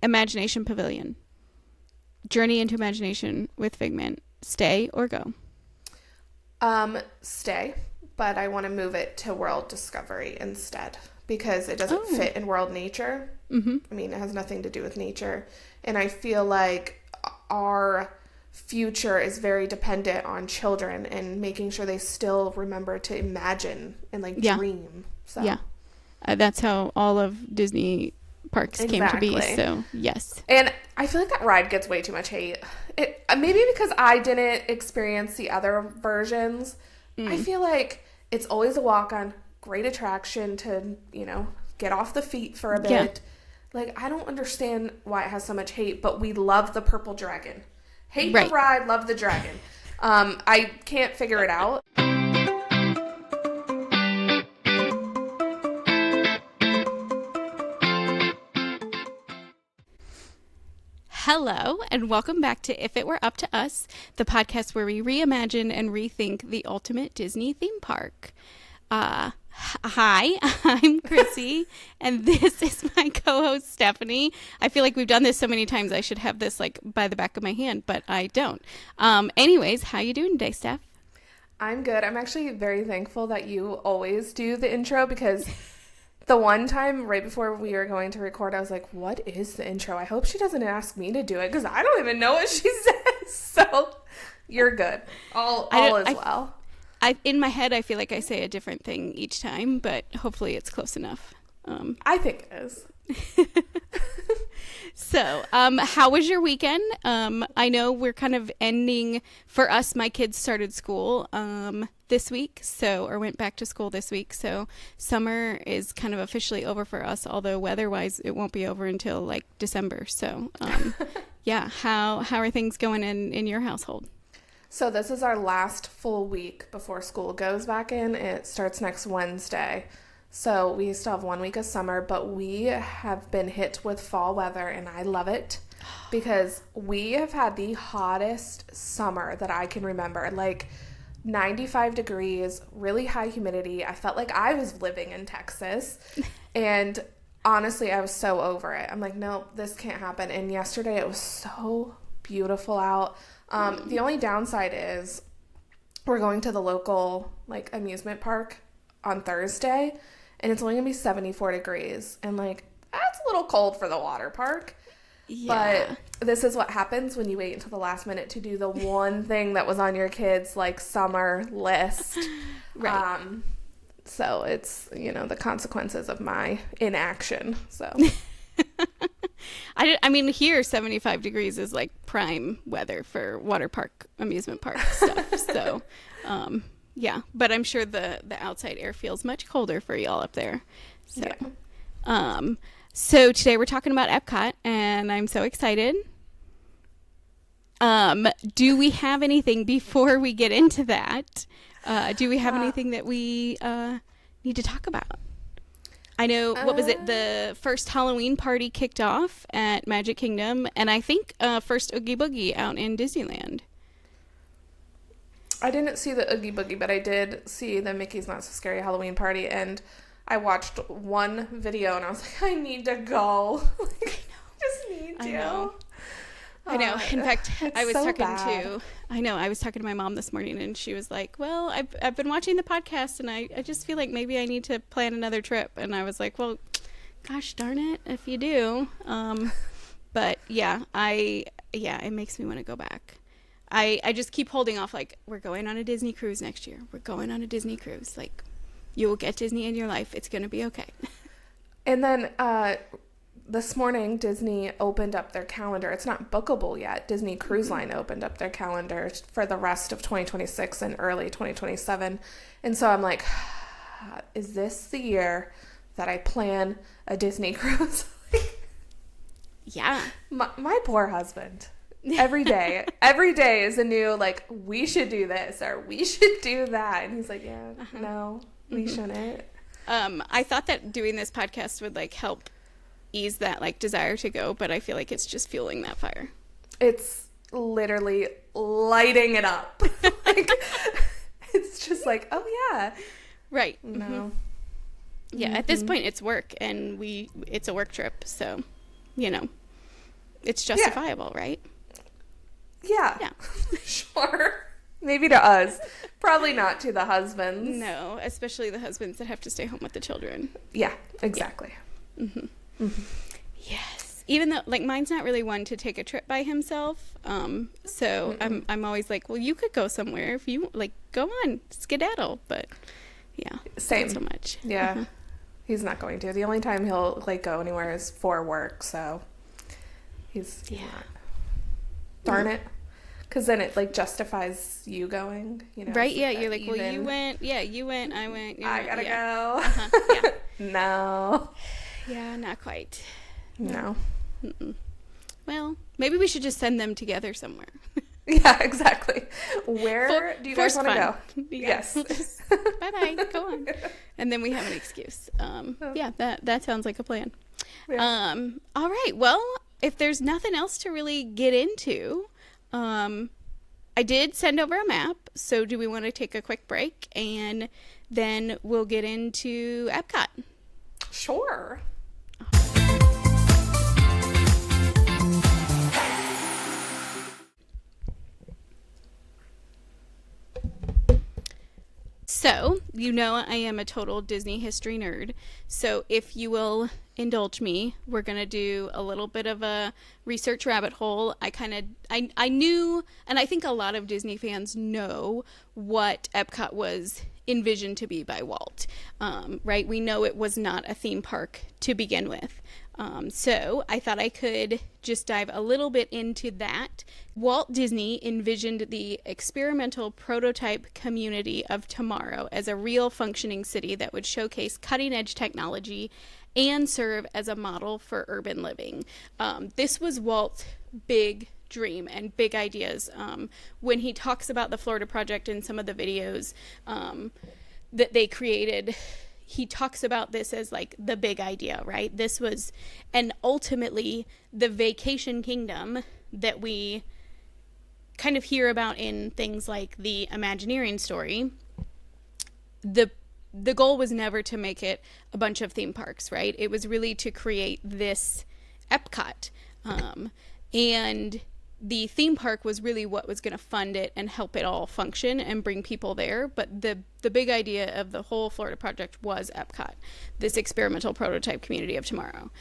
Imagination Pavilion. Journey into Imagination with Figment. Stay or go? Stay, but I want to move it to World Discovery instead because it doesn't fit in World Nature. Mm-hmm. I mean, it has nothing to do with nature. And I feel like our future is very dependent on children and making sure they still remember to imagine and dream. So yeah, that's how all of Disney parks came to be. So yes, and I feel like that ride gets way too much hate. It maybe because I didn't experience the other versions. I feel like it's always a walk on, great attraction to get off the feet for a bit. Yeah. Like, I don't understand why it has so much hate, but we love the purple dragon. Hate right. the ride, love the dragon. I can't figure it out. Hello, and welcome back to If It Were Up to Us, the podcast where we reimagine and rethink the ultimate Disney theme park. Hi, I'm Chrissy, and this is my co-host, Stephanie. I feel like we've done this so many times, I should have this, by the back of my hand, but I don't. Anyways, how you doing today, Steph? I'm good. I'm actually very thankful that you always do the intro because the one time right before we were going to record, I was like, what is the intro? I hope she doesn't ask me to do it because I don't even know what she says. So you're good. All is well. In my head, I feel like I say a different thing each time, but hopefully it's close enough. I think it is. So, how was your weekend? I know we're kind of ending, for us, my kids started school this week, or went back to school this week, so summer is kind of officially over for us, although weather-wise it won't be over until December. So, yeah, how are things going in your household? So this is our last full week before school goes back in. It starts next Wednesday. So we still have 1 week of summer, but we have been hit with fall weather, and I love it because we have had the hottest summer that I can remember. 95 degrees, really high humidity. I felt like I was living in Texas, and honestly, I was so over it. I'm like, no, this can't happen. And yesterday it was so beautiful out. The only downside is we're going to the local amusement park on Thursday, and it's only gonna be 74 degrees, and that's a little cold for the water park. Yeah. But this is what happens when you wait until the last minute to do the one thing that was on your kids' summer list. Right. So it's the consequences of my inaction. So I mean, here 75 degrees is prime weather for water park, amusement park stuff. So, yeah, but I'm sure the outside air feels much colder for y'all up there. So, yeah. So today we're talking about Epcot, and I'm so excited. Do we have anything before we get into that? Do we have anything that we need to talk about? I know, what was it? The first Halloween party kicked off at Magic Kingdom, and I think first Oogie Boogie out in Disneyland. I didn't see the Oogie Boogie, but I did see the Mickey's Not So Scary Halloween party, and I watched one video, and I was like, I need to go. I just need to. I know. In fact, I was talking to my mom this morning, and she was like, well, I've been watching the podcast, and I just feel like maybe I need to plan another trip. And I was like, well, gosh darn it, if you do. But yeah, it makes me want to go back. I just keep holding off, we're going on a Disney cruise next year. We're going on a Disney cruise. You will get Disney in your life. It's going to be okay. And then, this morning, Disney opened up their calendar. It's not bookable yet. Disney Cruise Line opened up their calendar for the rest of 2026 and early 2027. And so I'm like, is this the year that I plan a Disney cruise? Yeah. My poor husband. Every day is a new, we should do this or we should do that. And he's like, yeah, no, we shouldn't. I thought that doing this podcast would, help ease that desire to go, but I feel like it's just fueling that fire. It's literally lighting it up. It's just oh yeah, right. No. Yeah, at this point it's work, and it's a work trip, so it's justifiable, right? Yeah. Sure. Maybe to us. Probably not to the husbands. No, especially the husbands that have to stay home with the children. Yeah, exactly. Yeah. Yes. Even though, like, mine's not really one to take a trip by himself. So I'm always like, well, you could go somewhere if you, like, go on, skedaddle. But, yeah. Same. Not so much. Yeah. He's not going to. The only time he'll, like, go anywhere is for work, so he's not. Darn it. Because then it, like, justifies you going, you know. Right, yeah, you're like, well, you went, I went. I gotta go. Yeah. No. Yeah, not quite. No. Mm-mm. Well, maybe we should just send them together somewhere. Yeah, exactly. Where do you guys want to go? Yes. Bye-bye. Go on. And then we have an excuse. Yeah, that sounds like a plan. Yeah. All right. Well, if there's nothing else to really get into, I did send over a map. So do we want to take a quick break and then we'll get into Epcot? Sure. So, you know I am a total Disney history nerd. So, if you will indulge me, we're going to do a little bit of a research rabbit hole. I knew, and I think a lot of Disney fans know what Epcot was envisioned to be by Walt, right? We know it was not a theme park to begin with. So I thought I could just dive a little bit into that. Walt Disney envisioned the experimental prototype community of tomorrow as a real functioning city that would showcase cutting-edge technology and serve as a model for urban living. This was Walt's big dream and big ideas. When he talks about the Florida Project in some of the videos that they created, he talks about this as like the big idea, right? This was, and ultimately the vacation kingdom that we kind of hear about in things like the Imagineering story. The goal was never to make it a bunch of theme parks, right? It was really to create this Epcot. And the theme park was really what was going to fund it and help it all function and bring people there. But the big idea of the whole Florida Project was Epcot, this experimental prototype community of tomorrow.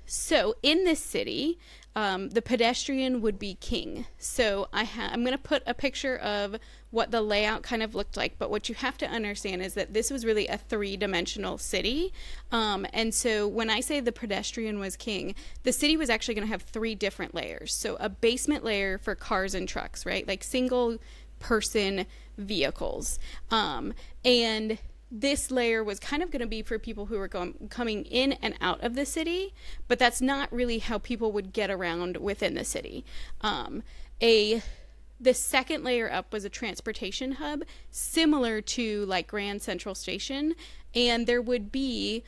So in this city, the pedestrian would be king. So I'm going to put a picture of what the layout kind of looked like, but what you have to understand is that this was really a three-dimensional city. And so when I say the pedestrian was king, the city was actually going to have three different layers. So a basement layer for cars and trucks, right? Like single person vehicles. And this layer was kind of going to be for people who were coming in and out of the city, but that's not really how people would get around within the city. The second layer up was a transportation hub, similar to like Grand Central Station, and there would be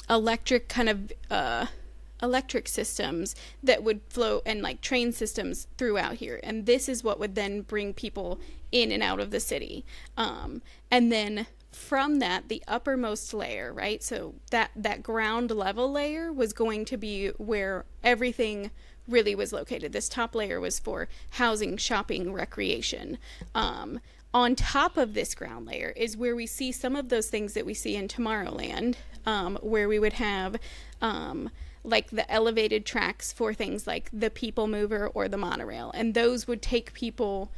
electric systems that would flow, and like train systems throughout here, and this is what would then bring people in and out of the city. And then from that, the uppermost layer, right, so that ground level layer was going to be where everything really was located. This top layer was for housing, shopping, recreation. On top of this ground layer is where we see some of those things that we see in Tomorrowland, where we would have like the elevated tracks for things like the People Mover or the monorail, and those would take people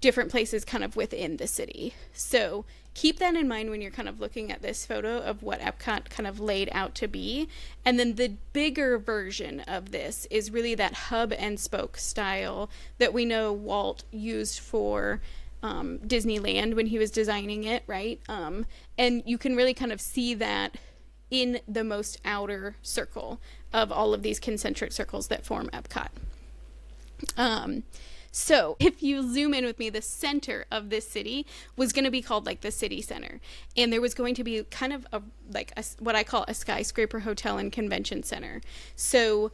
different places kind of within the city. So keep that in mind when you're kind of looking at this photo of what Epcot kind of laid out to be. And then the bigger version of this is really that hub and spoke style that we know Walt used for Disneyland when he was designing it, right? And you can really kind of see that in the most outer circle of all of these concentric circles that form Epcot. So if you zoom in with me, the center of this city was going to be called like the city center. And there was going to be kind of what I call a skyscraper hotel and convention center. So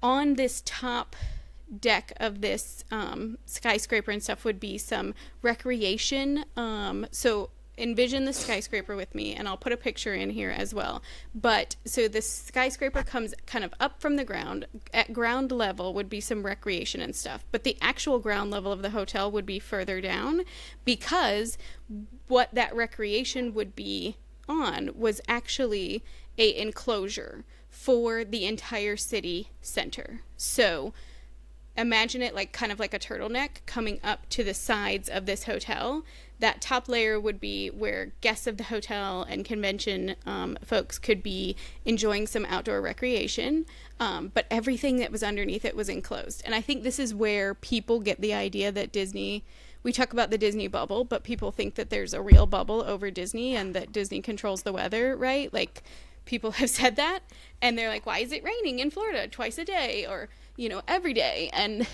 on this top deck of this skyscraper and stuff would be some recreation. So envision the skyscraper with me, and I'll put a picture in here as well. But so the skyscraper comes kind of up from the ground. At ground level would be some recreation and stuff, but the actual ground level of the hotel would be further down, because what that recreation would be on was actually a enclosure for the entire city center. So imagine it like kind of like a turtleneck coming up to the sides of this hotel. That top layer would be where guests of the hotel and convention folks could be enjoying some outdoor recreation, but everything that was underneath it was enclosed. And I think this is where people get the idea that Disney, we talk about the Disney bubble, but people think that there's a real bubble over Disney and that Disney controls the weather, right? Like, people have said that, and they're like, why is it raining in Florida twice a day, or every day? And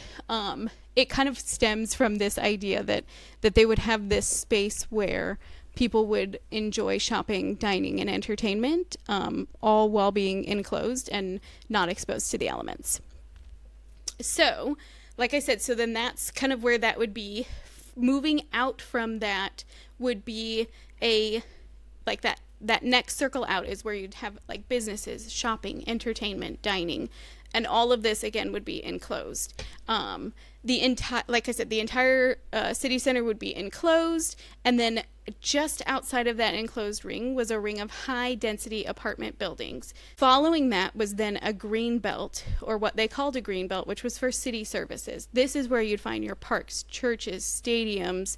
it kind of stems from this idea that they would have this space where people would enjoy shopping, dining, and entertainment, all while being enclosed and not exposed to the elements. So, like I said, so then that's kind of where that would be. Moving out from that would be that next circle out is where you'd have like businesses, shopping, entertainment, dining, and all of this again would be enclosed. Like I said, the entire city center would be enclosed, and then just outside of that enclosed ring was a ring of high density apartment buildings. Following that was then a green belt, or what they called a green belt, which was for city services. This is where you'd find your parks, churches, stadiums,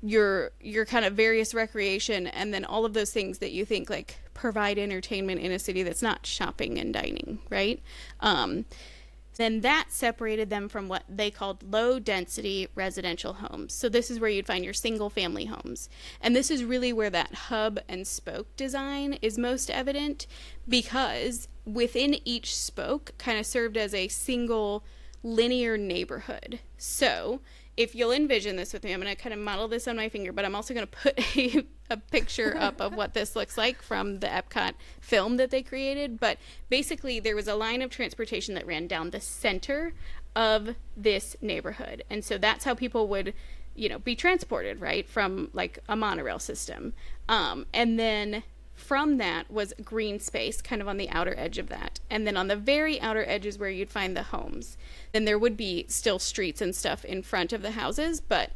your kind of various recreation, and then all of those things that you think like provide entertainment in a city that's not shopping and dining, right? Then that separated them from what they called low density residential homes. So this is where you'd find your single family homes. And this is really where that hub and spoke design is most evident, because within each spoke kind of served as a single linear neighborhood. So if you'll envision this with me, I'm going to kind of model this on my finger, but I'm also going to put a picture up of what this looks like from the Epcot film that they created. But basically, there was a line of transportation that ran down the center of this neighborhood. And so that's how people would, be transported, right, from like a monorail system. And then from that was green space kind of on the outer edge of that. And then on the very outer edges where you'd find the homes. Then there would be still streets and stuff in front of the houses, but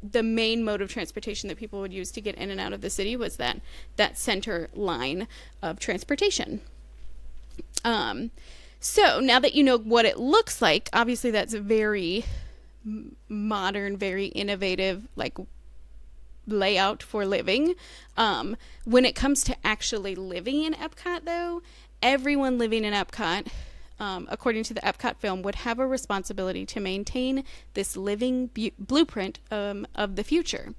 the main mode of transportation that people would use to get in and out of the city was that center line of transportation. So now that you know what it looks like, obviously that's a very modern, very innovative, like layout for living. When it comes to actually living in Epcot, though, everyone living in Epcot, according to the Epcot film, would have a responsibility to maintain this living blueprint of the future.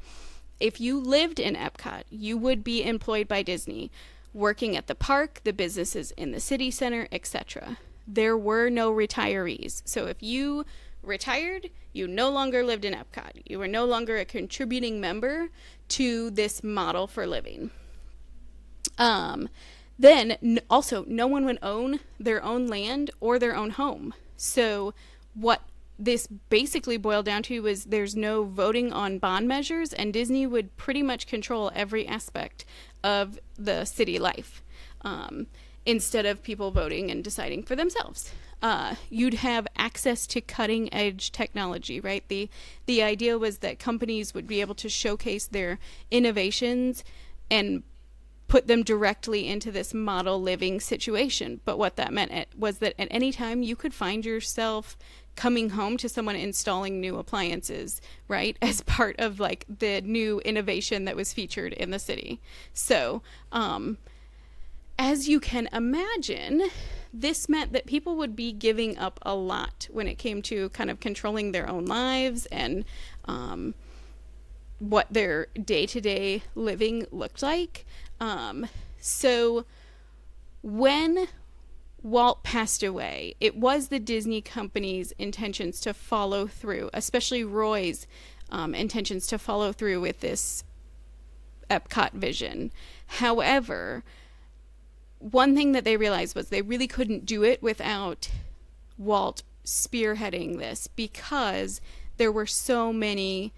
If you lived in Epcot, you would be employed by Disney, working at the park, the businesses in the city center, etc. There were no retirees. So if you retired, you no longer lived in Epcot. You were no longer a contributing member to this model for living. Then also no one would own their own land or their own home. So what this basically boiled down to was there's no voting on bond measures, and Disney would pretty much control every aspect of the city life, instead of people voting and deciding for themselves. You'd have access to cutting edge technology, right? The idea was that companies would be able to showcase their innovations and put them directly into this model living situation. But what that meant was that at any time you could find yourself coming home to someone installing new appliances, right, as part of like the new innovation that was featured in the city. So as you can imagine, this meant that people would be giving up a lot when it came to kind of controlling their own lives and what their day-to-day living looked like. So when Walt passed away, it was the Disney company's intentions to follow through, especially Roy's intentions to follow through with this Epcot vision. However, one thing that they realized was they really couldn't do it without Walt spearheading this, because there were so many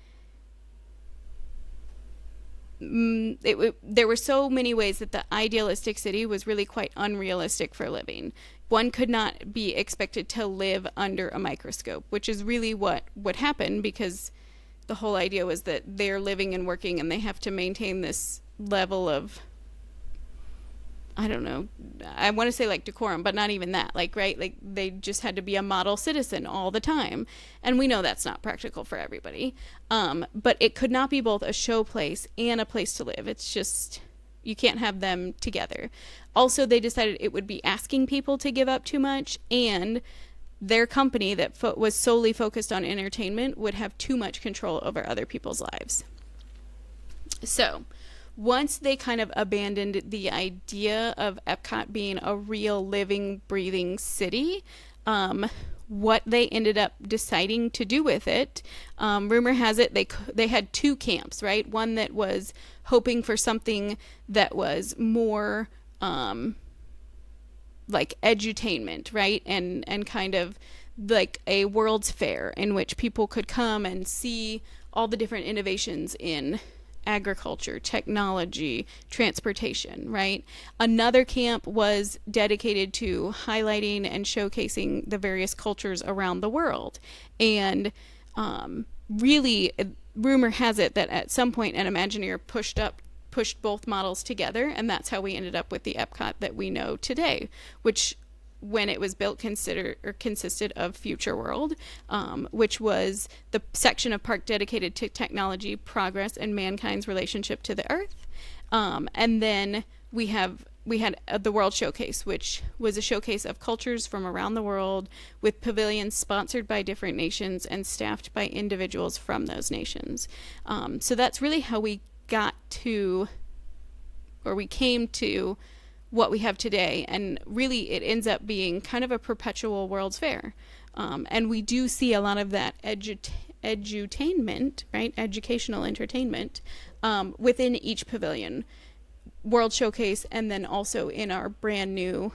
there were so many ways that the idealistic city was really quite unrealistic for living. One could not be expected to live under a microscope, which is really what would happen, because the whole idea was that they're living and working and they have to maintain this level of, I don't know, I want to say like decorum, but not even that. Like, right? Like they just had to be a model citizen all the time. And we know that's not practical for everybody. But it could not be both a show place and a place to live. It's just, you can't have them together. Also, they decided it would be asking people to give up too much, and their company that was solely focused on entertainment would have too much control over other people's lives. So once they kind of abandoned the idea of Epcot being a real living, breathing city, what they ended up deciding to do with it, rumor has it they had two camps, right? One that was hoping for something that was more like edutainment, right? And kind of like a World's Fair in which people could come and see all the different innovations in agriculture, technology, transportation, right? Another camp was dedicated to highlighting and showcasing the various cultures around the world. And really, rumor has it that at some point an Imagineer pushed both models together, and that's how we ended up with the Epcot that we know today, which when it was built consisted of Future World, which was the section of park dedicated to technology, progress, and mankind's relationship to the earth. And then we had the World Showcase, which was a showcase of cultures from around the world, with pavilions sponsored by different nations and staffed by individuals from those nations. So that's really how we came to what we have today, and really it ends up being kind of a perpetual World's Fair. And we do see a lot of that edutainment, right? Educational entertainment within each pavilion, World Showcase, and then also in our brand new,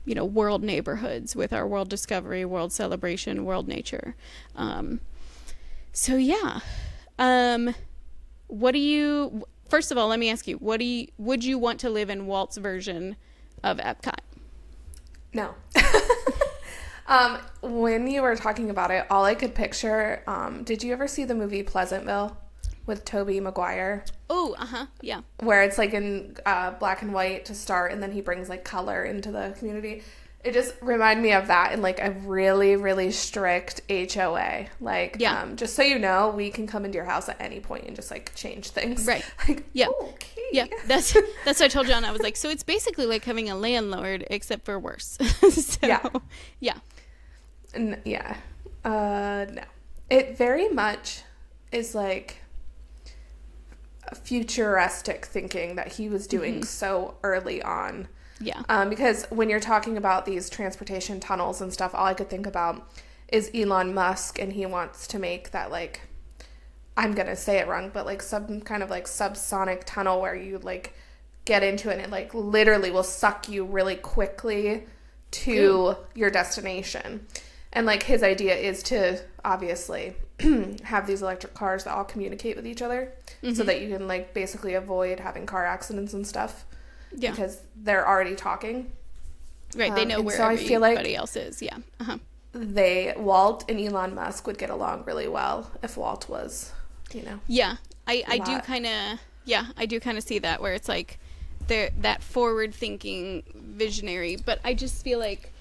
world neighborhoods with our World Discovery, World Celebration, World Nature. So yeah. First of all, let me ask you, would you want to live in Walt's version of Epcot? No. When you were talking about it, all I could picture, did you ever see the movie Pleasantville with Tobey Maguire? Oh, yeah. Where it's like in black and white to start, and then he brings like color into the community. It just reminded me of that in like a really, really strict HOA. Like, yeah. Just so you know, we can come into your house at any point and just like change things. Right. Like, yeah. Okay. Yeah. That's what I told John. I was like, so it's basically like having a landlord except for worse. So, yeah. Yeah. Yeah. No. It very much is like futuristic thinking that he was doing so early on. Yeah. Because when you're talking about these transportation tunnels and stuff, all I could think about is Elon Musk, and he wants to make that, like, I'm going to say it wrong, but like some kind of like subsonic tunnel where you like get into it and it like literally will suck you really quickly to your destination. And like his idea is to obviously have these electric cars that all communicate with each other so that you can like basically avoid having car accidents and stuff. Yeah. Because they're already talking. Right. They know where so everybody else is. Yeah. Walt and Elon Musk would get along really well if Walt was, Yeah. I do kind of see that, where it's like that forward thinking visionary, but I just feel like,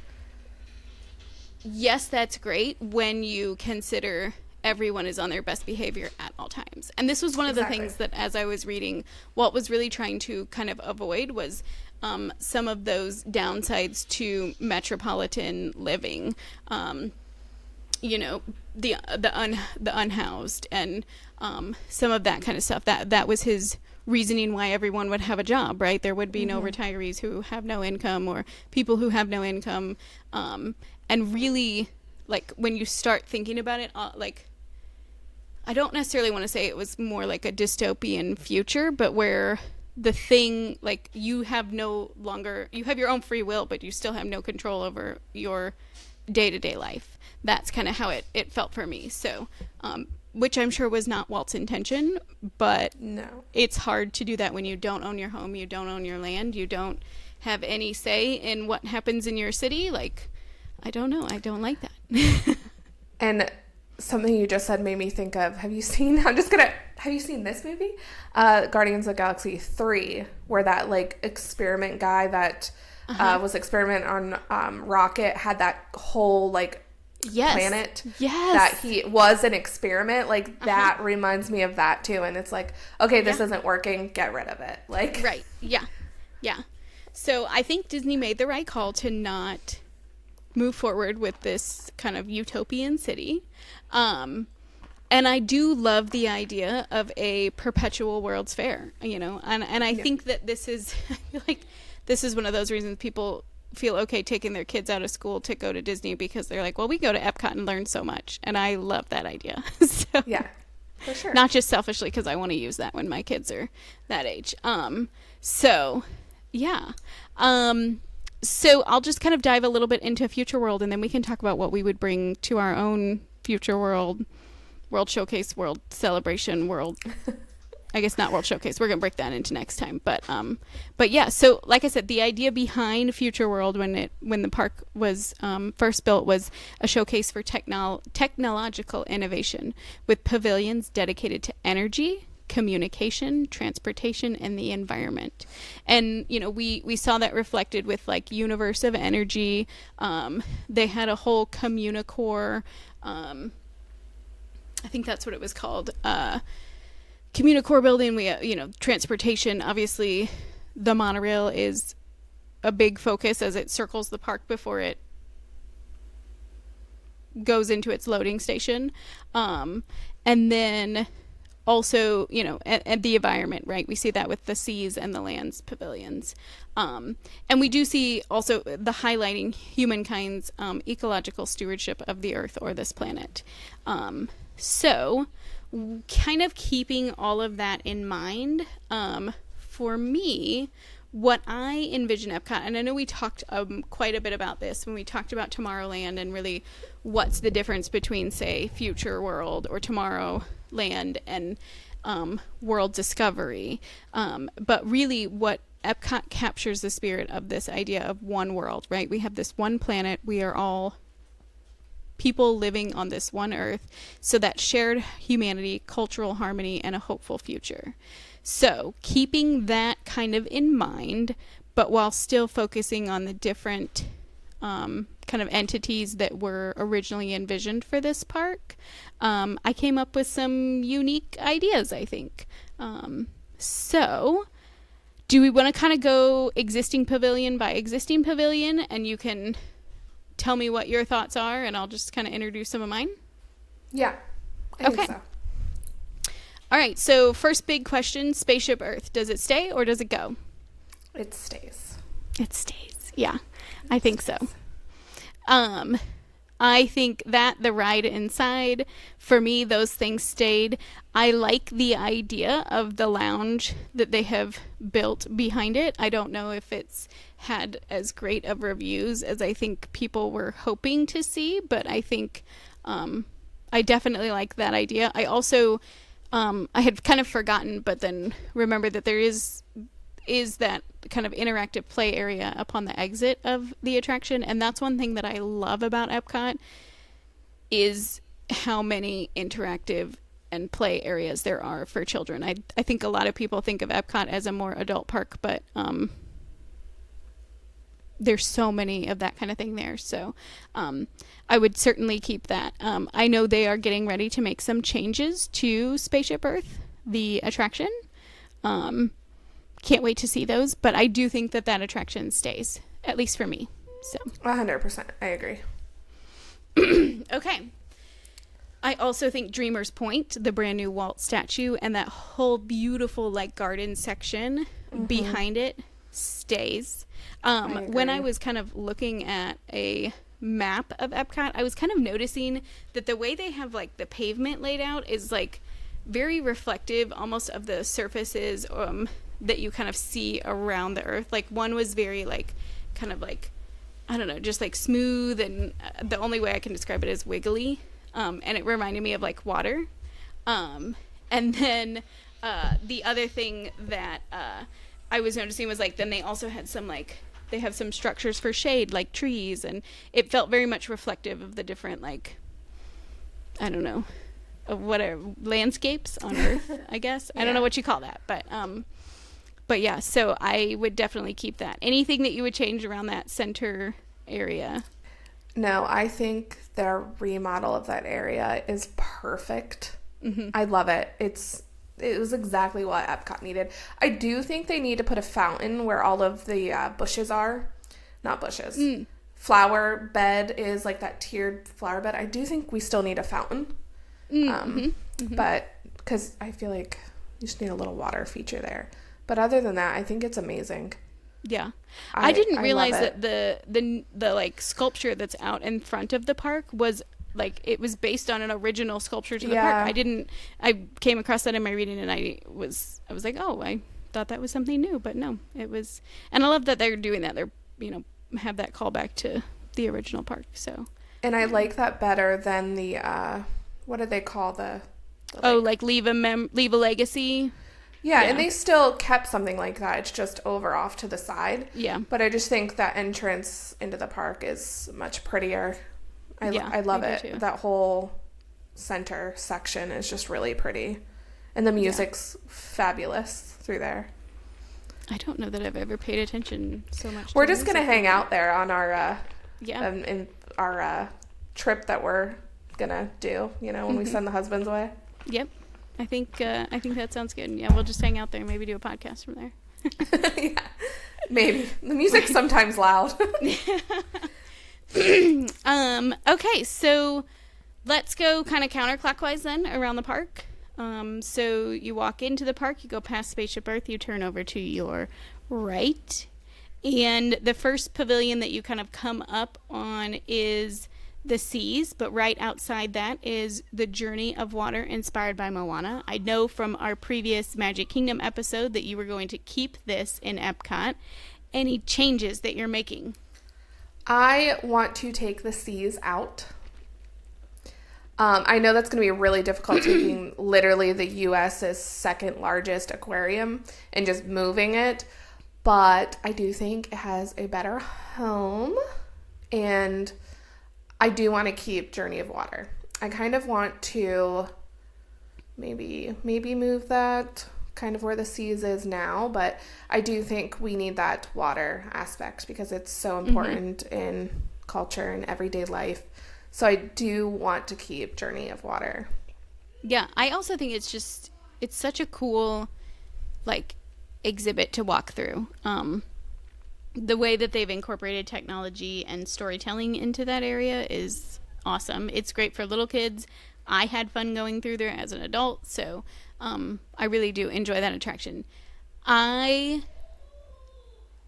yes, that's great when you consider everyone is on their best behavior at all times. And this was one of the things that, as I was reading, Walt was really trying to kind of avoid was some of those downsides to metropolitan living. The unhoused and some of that kind of stuff. That was his reasoning why everyone would have a job, right? There would be no retirees who have no income, or people who have no income. And really, like, when you start thinking about it, like, I don't necessarily want to say it was more like a dystopian future, but where the thing, like, you have your own free will, but you still have no control over your day-to-day life. That's kind of how it felt for me. So which I'm sure was not Walt's intention, but no, it's hard to do that when you don't own your home, you don't own your land, you don't have any say in what happens in your city. Like, I don't know. I don't like that. And something you just said made me think of, have you seen this movie? Guardians of the Galaxy 3, where that, like, experiment guy that was experiment on Rocket had that whole, like, planet that he was an experiment. Like, that reminds me of that, too. And it's like, okay, this isn't working. Get rid of it. Like, right. Yeah. Yeah. So I think Disney made the right call to not move forward with this kind of utopian city. And I do love the idea of a perpetual World's Fair, you know, and I think that this is, I feel like this is one of those reasons people feel okay taking their kids out of school to go to Disney, because they're like, well, we go to Epcot and learn so much. And I love that idea. So, yeah, for sure. Not just selfishly because I want to use that when my kids are that age. So yeah. So I'll just kind of dive a little bit into Future World, and then we can talk about what we would bring to our own Future World Showcase, World Celebration, I guess not World Showcase. We're going to break that into next time. But yeah, so like I said, the idea behind Future World when the park was first built was a showcase for technological innovation, with pavilions dedicated to energy, communication, transportation, and the environment. And you know, we saw that reflected with like Universe of Energy. They had a whole Communicore, I think that's what it was called, Communicore building. We transportation, obviously the monorail is a big focus as it circles the park before it goes into its loading station. And then also, and the environment, right? We see that with the seas and the lands pavilions. And we do see also the highlighting humankind's ecological stewardship of the earth or this planet. So kind of keeping all of that in mind, for me, what I envision Epcot, and I know we talked quite a bit about this when we talked about Tomorrowland and really what's the difference between, say, Future World or Tomorrowland and World Discovery. But really what Epcot captures the spirit of this idea of one world, right? We have this one planet. We are all people living on this one earth. So that shared humanity, cultural harmony, and a hopeful future. So keeping that kind of in mind, but while still focusing on the different kind of entities that were originally envisioned for this park, I came up with some unique ideas, I think. So do we want to kind of go existing pavilion by existing pavilion, and you can tell me what your thoughts are, and I'll just kind of introduce some of mine? Yeah, I think so. All right, so first big question, Spaceship Earth. Does it stay or does it go? It stays. It stays. Yeah, I think so. I think that the ride inside, for me, those things stayed. I like the idea of the lounge that they have built behind it. I don't know if it's had as great of reviews as I think people were hoping to see, but I think I definitely like that idea. I also, I had kind of forgotten, but then remembered that there is that kind of interactive play area upon the exit of the attraction. And that's one thing that I love about Epcot, is how many interactive and play areas there are for children. I think a lot of people think of Epcot as a more adult park, but there's so many of that kind of thing there. So I would certainly keep that. I know they are getting ready to make some changes to Spaceship Earth, the attraction. Can't wait to see those, but I do think that attraction stays, at least for me. So 100%, I agree. Okay. I also think Dreamer's Point, the brand new Walt statue, and that whole beautiful like garden section behind it stays. When I was kind of looking at a map of Epcot, I was kind of noticing that the way they have like the pavement laid out is like very reflective almost of the surfaces that you kind of see around the earth. Like one was very like kind of like, I don't know, just like smooth, and the only way I can describe it is wiggly. And it reminded me of like water. And then the other thing that I was noticing was like then they also had some like they have some structures for shade like trees, and it felt very much reflective of the different like I don't know whatever landscapes on Earth. I guess I don't know what you call that, but yeah. So I would definitely keep that. Anything that you would change around that center area? No, I think their remodel of that area is perfect. Mm-hmm. I love it. It was exactly what Epcot needed. I do think they need to put a fountain where all of the bushes are. Not bushes. Flower bed is like that tiered flower bed. I do think we still need a fountain. But because I feel like you just need a little water feature there. But other than that, I think it's amazing. Yeah. I didn't realize that the like sculpture that's out in front of the park was like it was based on an original sculpture to the park. I came across that in my reading, and I was like, oh, I thought that was something new, but no, it was. And I love that they're doing that. They're have that callback to the original park. So. And I like that better than the what do they call the like leave a legacy. Yeah, and they still kept something like that. It's just over off to the side. Yeah. But I just think that entrance into the park is much prettier. I love it. Too. That whole center section is just really pretty. And the music's fabulous through there. I don't know that I've ever paid attention so much. We're just going to hang out there on our in our trip that we're going to do, when we send the husbands away. Yep. I think that sounds good. Yeah, we'll just hang out there and maybe do a podcast from there. Yeah, maybe. The music's sometimes loud. Okay, so let's go kind of counterclockwise then around the park. So you walk into the park, you go past Spaceship Earth, you turn over to your right, and the first pavilion that you kind of come up on is the seas, but right outside that is the Journey of Water inspired by Moana. I know from our previous Magic Kingdom episode that you were going to keep this in Epcot. Any changes that you're making? I want to take the seas out. I know that's going to be really difficult taking literally the U.S.'s second largest aquarium and just moving it, but I do think it has a better home, and I do want to keep Journey of Water. I kind of want to maybe move that kind of where the seas is now, but I do think we need that water aspect because it's so important in culture and everyday life. So I do want to keep Journey of Water. Yeah, I also think it's such a cool like exhibit to walk through. The way that they've incorporated technology and storytelling into that area is awesome. It's great for little kids. I had fun going through there as an adult, so I really do enjoy that attraction. I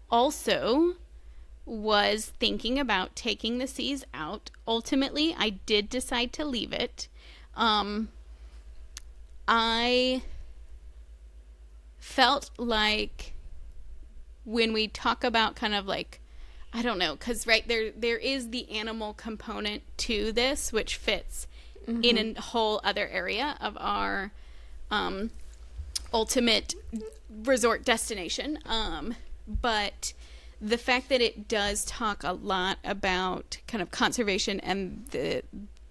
also was thinking about taking the seas out. Ultimately, I did decide to leave it. I felt like when we talk about kind of like, I don't know, because right there is the animal component to this, which fits in a whole other area of our ultimate resort destination. But the fact that it does talk a lot about kind of conservation and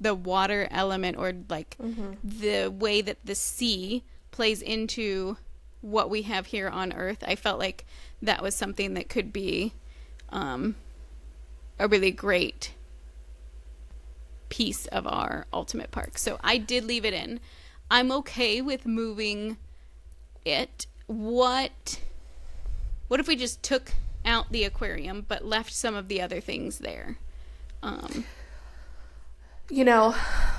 the water element, or like the way that the sea plays into what we have here on Earth, I felt like that was something that could be a really great piece of our ultimate park. So I did leave it in. I'm okay with moving it. What if we just took out the aquarium but left some of the other things there?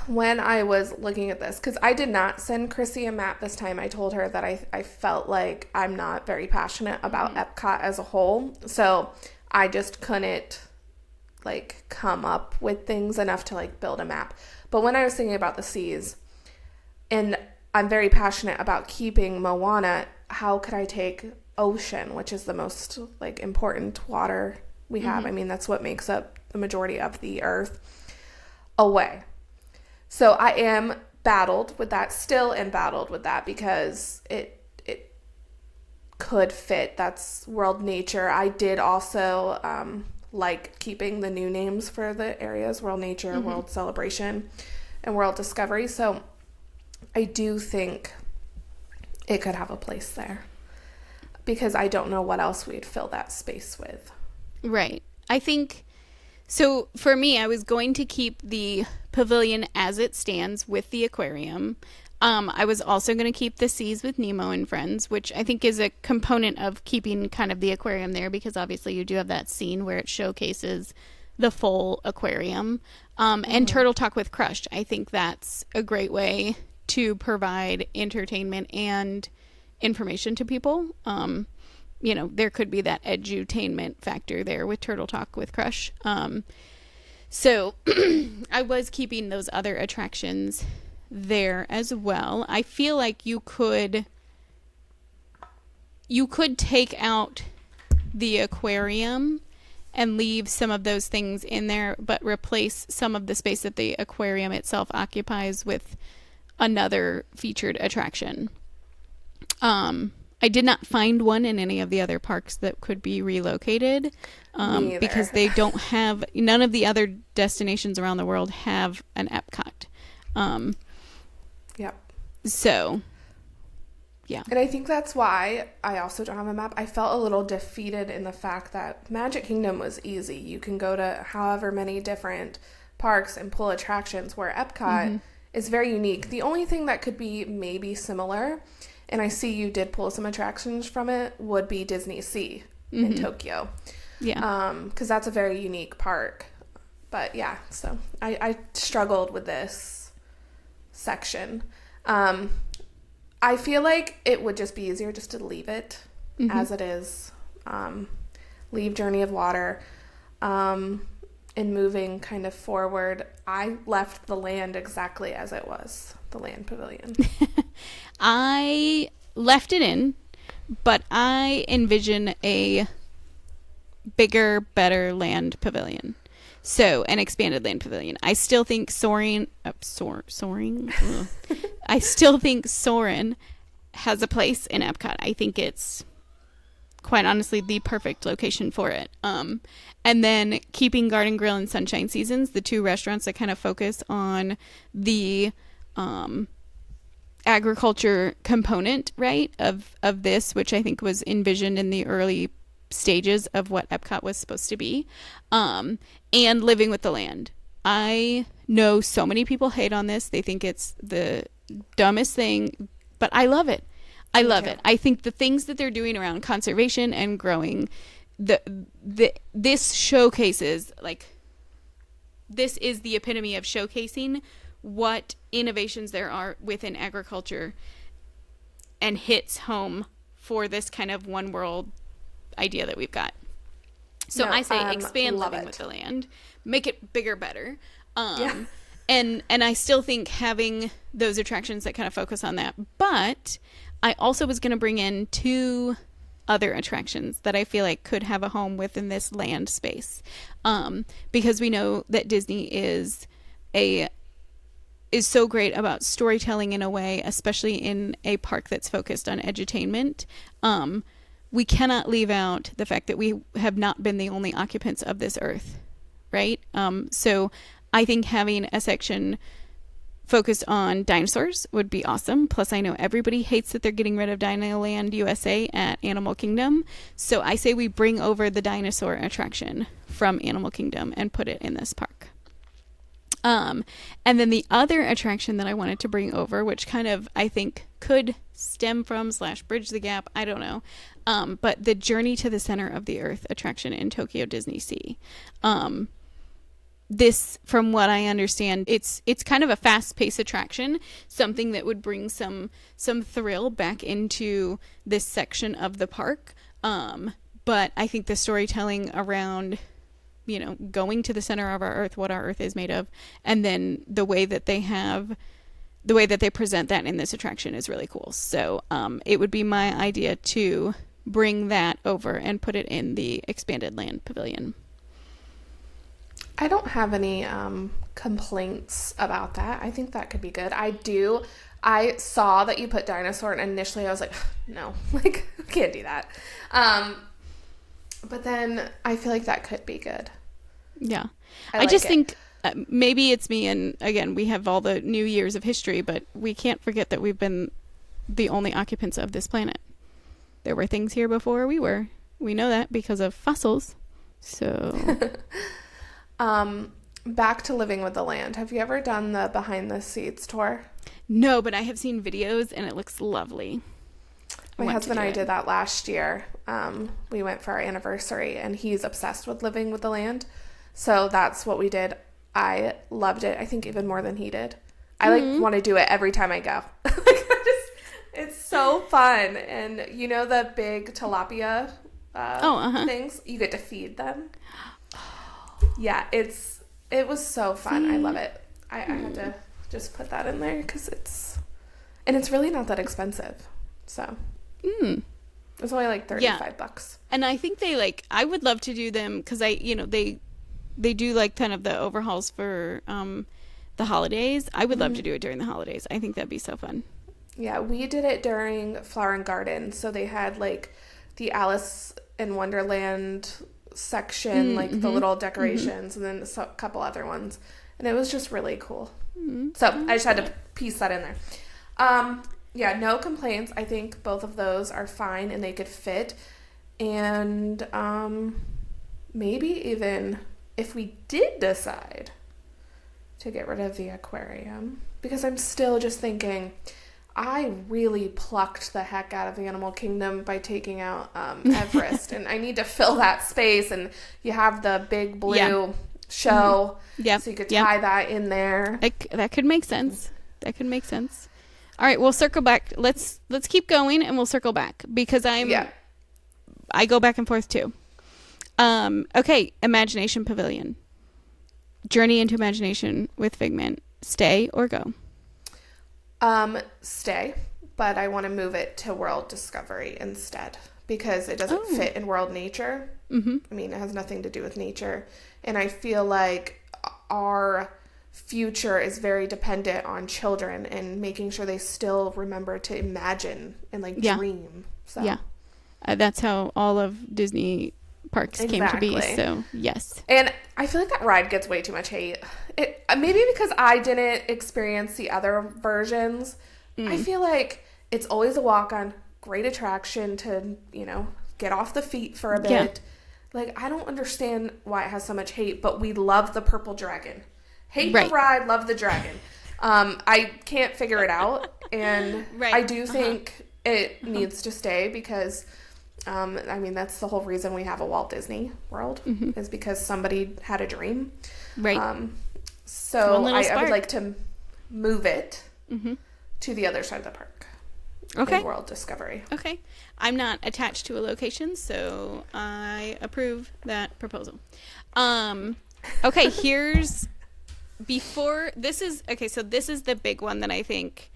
When I was looking at this, because I did not send Chrissy a map this time, I told her that I felt like I'm not very passionate about Epcot as a whole, so I just couldn't come up with things enough to build a map. But when I was thinking about the seas, and I'm very passionate about keeping Moana, how could I take ocean, which is the most important water we have? I mean, that's what makes up the majority of the Earth, away. So I am battled with that, still am battled with that, because it could fit. That's World Nature. I did also like keeping the new names for the areas: World Nature, World Celebration, and World Discovery. So I do think it could have a place there, because I don't know what else we'd fill that space with. Right. I think, so for me, I was going to keep the pavilion as it stands with the aquarium. I was also going to keep the Seas with Nemo and Friends, which I think is a component of keeping kind of the aquarium there, because obviously you do have that scene where it showcases the full aquarium. And Turtle Talk with Crushed. I think that's a great way to provide entertainment and information to people. You know, there could be that edutainment factor there with Turtle Talk with Crush. So I was keeping those other attractions there as well. I feel like you could take out the aquarium and leave some of those things in there, but replace some of the space that the aquarium itself occupies with another featured attraction. I did not find one in any of the other parks that could be relocated, because they don't have, none of the other destinations around the world have an Epcot. Yep. So, yeah. And I think that's why I also don't have a map. I felt a little defeated in the fact that Magic Kingdom was easy. You can go to however many different parks and pull attractions, where Epcot is very unique. The only thing that could be maybe similar, and I see you did pull some attractions from it, would be Disney Sea in Tokyo. Yeah. Because that's a very unique park. But yeah, so I struggled with this section. I feel like it would just be easier just to leave it as it is. Leave Journey of Water. And moving kind of forward, I left the land exactly as it was, the land pavilion. I left it in, but I envision a bigger, better land pavilion. So, an expanded land pavilion. I still think Soaring. I still think Soarin' has a place in Epcot. I think it's, quite honestly, the perfect location for it. And then keeping Garden Grill and Sunshine Seasons, the two restaurants that kind of focus on the agriculture component, right, of this, which I think was envisioned in the early stages of what Epcot was supposed to be, and Living with the Land. I know so many people hate on this. They think it's the dumbest thing, but I love it. I love it. I think the things that they're doing around conservation and growing, this showcases, like, this is the epitome of showcasing what innovations there are within agriculture, and hits home for this kind of one world idea that we've got. So I say expand Living with the Land, make it bigger, better. And I still think having those attractions that kind of focus on that. But I also was going to bring in two other attractions that I feel like could have a home within this land space. Because we know that Disney is so great about storytelling in a way, especially in a park that's focused on edutainment. We cannot leave out the fact that we have not been the only occupants of this earth, right? So I think having a section focused on dinosaurs would be awesome. Plus, I know everybody hates that they're getting rid of Dinoland USA at Animal Kingdom. So I say we bring over the dinosaur attraction from Animal Kingdom and put it in this park. And then the other attraction that I wanted to bring over, which kind of, I think, could stem from / bridge the gap, I don't know, but the Journey to the Center of the Earth attraction in Tokyo Disney Sea. This, from what I understand, it's kind of a fast-paced attraction, something that would bring some thrill back into this section of the park. But I think the storytelling around, you know, going to the center of our earth, what our earth is made of, and then the way that they present that in this attraction is really cool. So it would be my idea to bring that over and put it in the expanded land pavilion. I don't have any complaints about that. I think that could be good. I saw that you put dinosaur, and initially I was like, no, like, I can't do that. But then I feel like that could be good. Yeah. I just think maybe it's me, and again, we have all the new years of history, but we can't forget that we've been the only occupants of this planet. There were things here before we were. We know that because of fossils. So... Back to Living with the Land. Have you ever done the behind the scenes tour? No, but I have seen videos and it looks lovely. My husband and I did that last year. We went for our anniversary and he's obsessed with Living with the Land. So that's what we did. I loved it. I think even more than he did. I want to do it every time I go. It's so fun. And you know the big tilapia things? You get to feed them. Yeah, it was so fun. I love it. I had to just put that in there because it's really not that expensive. So it's only like $35. And I think I would love to do them because they do like kind of the overhauls for the holidays. I would love to do it during the holidays. I think that'd be so fun. Yeah, we did it during Flower and Garden. So they had like the Alice in Wonderland section, like the little decorations, and then a couple other ones, and it was just really cool. So I just had to piece that in there. Yeah, no complaints. I think both of those are fine and they could fit, and maybe even if we did decide to get rid of the aquarium, because I'm still just thinking I really plucked the heck out of Animal Kingdom by taking out Everest, and I need to fill that space, and you have the big blue show, so you could tie that in there. That could make sense. That could make sense. All right, we'll circle back. Let's keep going, and we'll circle back, because I go back and forth too. Okay, Imagination Pavilion. Journey into Imagination with Figment. Stay or go? Stay, but I want to move it to World Discovery instead because it doesn't fit in World Nature. I mean, it has nothing to do with nature, and I feel like our future is very dependent on children and making sure they still remember to imagine and dream. So. Yeah, that's how all of Disney parks came to be. So yes, and I feel like that ride gets way too much hate. Maybe because I didn't experience the other versions. I feel like it's always a walk-on, great attraction to, get off the feet for a bit. Yeah. Like, I don't understand why it has so much hate, but we love the purple dragon. Hate the ride, love the dragon. I can't figure it out, and I do think it needs to stay because, that's the whole reason we have a Walt Disney World is because somebody had a dream. Right. So I would like to move it to the other side of the park. Okay. In World Discovery. Okay. I'm not attached to a location, so I approve that proposal. Okay, so this is the big one that I think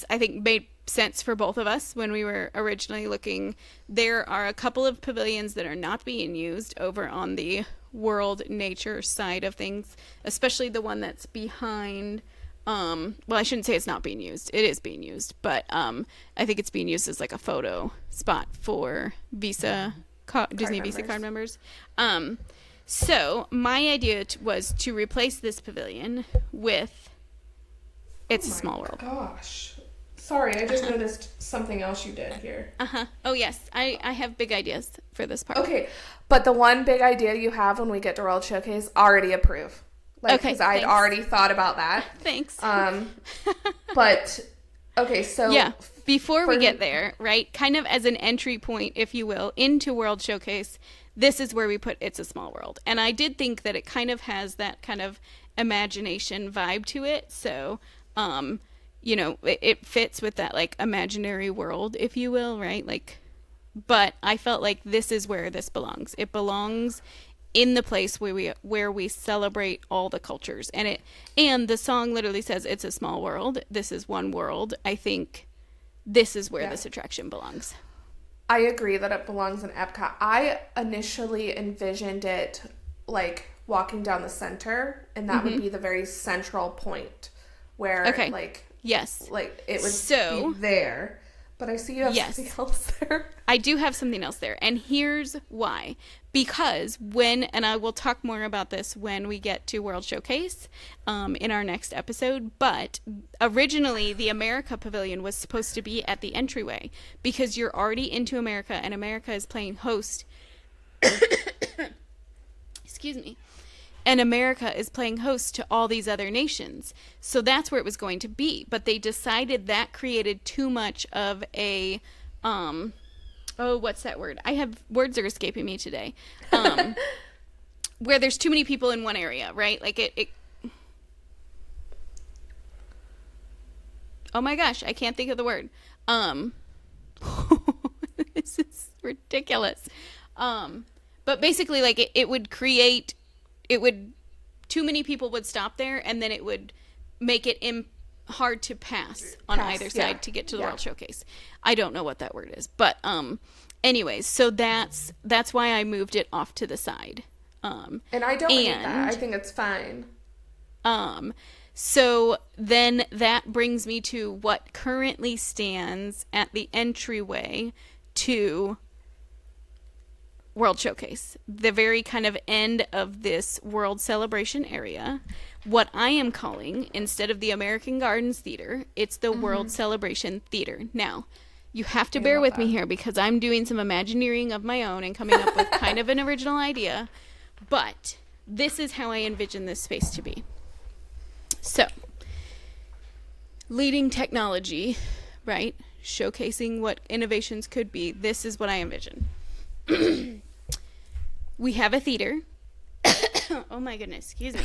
made sense for both of us when we were originally looking. There are a couple of pavilions that are not being used over on the world nature side of things, especially the one that's behind I shouldn't say it's not being used. It is being used, but I think it's being used as like a photo spot for Disney Visa card members. So my idea was to replace this pavilion with It's a Small World. Gosh. Sorry, I just noticed something else you did here. Oh, yes. I have big ideas for this park. Okay, but the one big idea you have when we get to World Showcase, already approve. Because I'd already thought about that. Thanks. But, okay, so... Yeah, before we get there, right, kind of as an entry point, if you will, into World Showcase, this is where we put It's a Small World. And I did think that it kind of has that kind of imagination vibe to it. So, it fits with that, like, imaginary world, if you will, right? But I felt like this is where this belongs. It belongs in the place where we celebrate all the cultures. And the song literally says it's a small world. This is one world. I think this is where this attraction belongs. I agree that it belongs in Epcot. I initially envisioned it like walking down the center, and that would be the very central point where like it would be there. But I see you have something else there. I do have something else there. And here's why. Because and I will talk more about this when we get to World Showcase in our next episode, but originally the America Pavilion was supposed to be at the entryway because you're already into America and America is playing host. Excuse me. And America is playing host to all these other nations. So that's where it was going to be. But they decided that created too much of a, what's that word? Words are escaping me today. Where there's too many people in one area, right? Like it oh my gosh, I can't think of the word. This is ridiculous. But basically, like it would create... too many people would stop there, and then it would make it hard to pass on either side to get to the World Showcase. I don't know what that word is, but anyways, so that's why I moved it off to the side. And I don't hate that. I think it's fine. So then that brings me to what currently stands at the entryway to World Showcase, the very kind of end of this World Celebration area. What I am calling, instead of the American Gardens Theater, it's the World Celebration Theater. Now, you have to bear with me here because I'm doing some Imagineering of my own and coming up with kind of an original idea, but this is how I envision this space to be. So, leading technology, right? Showcasing what innovations could be. This is what I envision. We have a theater. Oh my goodness, excuse me.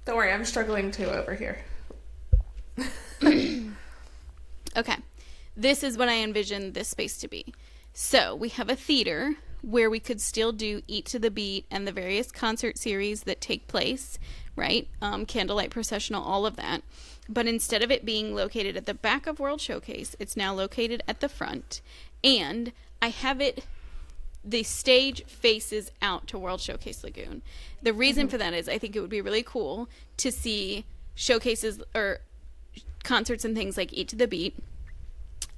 Don't worry, I'm struggling too over here. Okay, this is what I envision this space to be. So we have a theater where we could still do Eat to the Beat and the various concert series that take place, right? Candlelight Processional, all of that. But instead of it being located at the back of World Showcase, it's now located at the front. And I have the stage faces out to World Showcase Lagoon. The reason for that is I think it would be really cool to see showcases or concerts and things like Eat to the Beat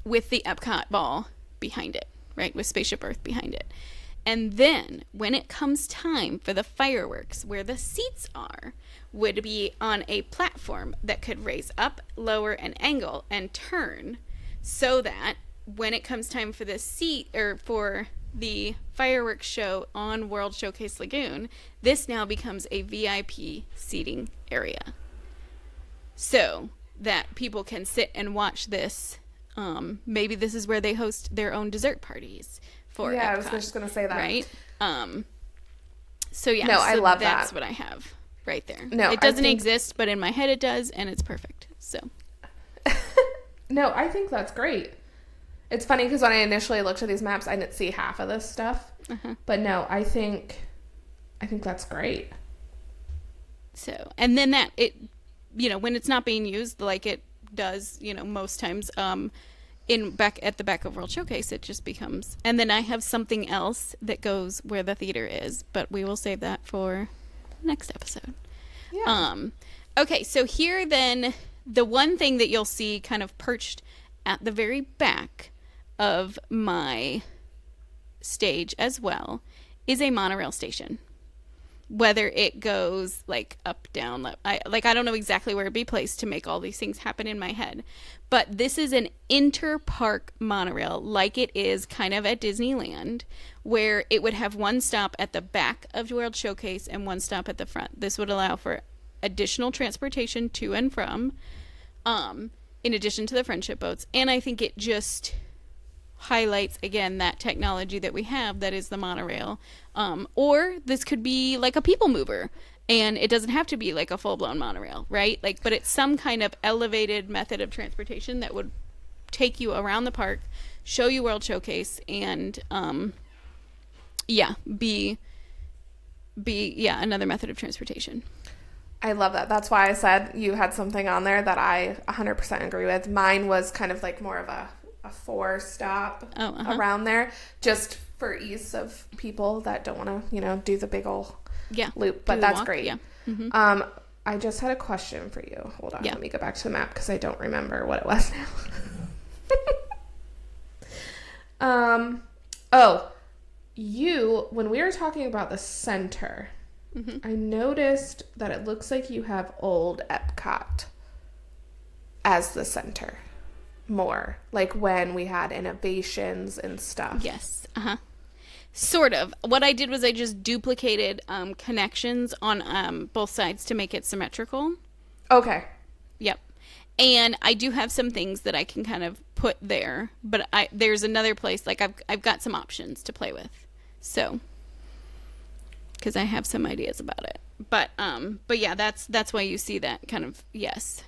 with the Epcot ball behind it, right? With Spaceship Earth behind it. And then when it comes time for the fireworks, where the seats are, would be on a platform that could raise up, lower, and angle and turn so that when it comes time for for the fireworks show on World Showcase Lagoon, this now becomes a VIP seating area. So that people can sit and watch this. Maybe this is where they host their own dessert parties for Epcot, I was just going to say that. Right? So yeah, no, I love that. That's what I have right there. No, it doesn't exist, but in my head it does, and it's perfect. So. No, I think that's great. It's funny because when I initially looked at these maps, I didn't see half of this stuff. But no, I think that's great. So, and then that when it's not being used like it does, most times, back at the back of World Showcase, it just becomes. And then I have something else that goes where the theater is, but we will save that for next episode. Yeah. Okay, so here then, the one thing that you'll see kind of perched at the very back of my stage as well is a monorail station. Whether it goes like up, down, left, I don't know exactly where it'd be placed to make all these things happen in my head. But this is an inter-park monorail like it is kind of at Disneyland, where it would have one stop at the back of World Showcase and one stop at the front. This would allow for additional transportation to and from, in addition to the friendship boats. And I think it just highlights again that technology that we have that is the monorail. Or this could be like a people mover, and it doesn't have to be like a full-blown monorail, right? But it's some kind of elevated method of transportation that would take you around the park, show you World Showcase, and be another method of transportation. I love that. That's why I said you had something on there that I 100% agree with. Mine was kind of like more of a a 4-stop uh-huh. around there, just for ease of people that don't want to, do the big old loop. But that's great. Yeah. Mm-hmm. I just had a question for you. Hold on. Let me go back to the map because I don't remember what it was now. When we were talking about the center, mm-hmm. I noticed that it looks like you have old Epcot as the center more, like when we had innovations and stuff. Yes. Uh-huh. Sort of. What I did was I just duplicated connections on both sides to make it symmetrical. Okay. Yep. And I do have some things that I can kind of put there, but there's another place, like I've got some options to play with. So, because I have some ideas about it. But yeah, that's why you see that kind of, yes.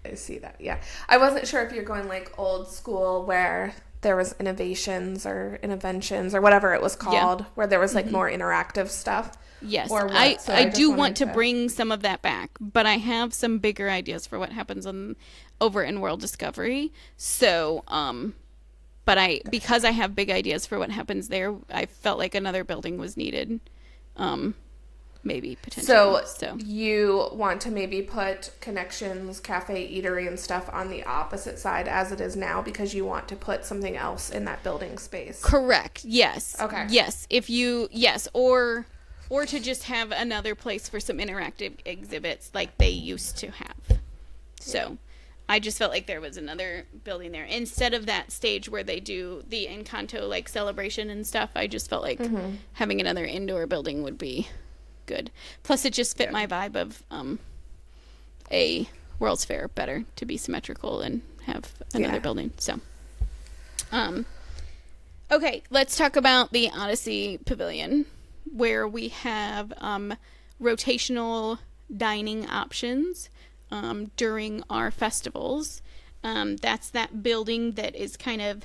I see that, yeah. I wasn't sure if you're going like old school where there was innovations or interventions or whatever it was called, where there was like mm-hmm. more interactive stuff. Yes, or what. I do want to bring some of that back, but I have some bigger ideas for what happens over in World Discovery. So, because I have big ideas for what happens there, I felt like another building was needed. Maybe potentially. So you want to maybe put Connections, Cafe, Eatery, and stuff on the opposite side as it is now because you want to put something else in that building space. Correct. Yes. Okay. Yes. Or to just have another place for some interactive exhibits like they used to have. So I just felt like there was another building there. Instead of that stage where they do the Encanto like celebration and stuff, I just felt like mm-hmm. having another indoor building would be good. Plus it just fit my vibe of a World's Fair better to be symmetrical and have another building. So okay, let's talk about the Odyssey Pavilion, where we have rotational dining options during our festivals. That's that building that is kind of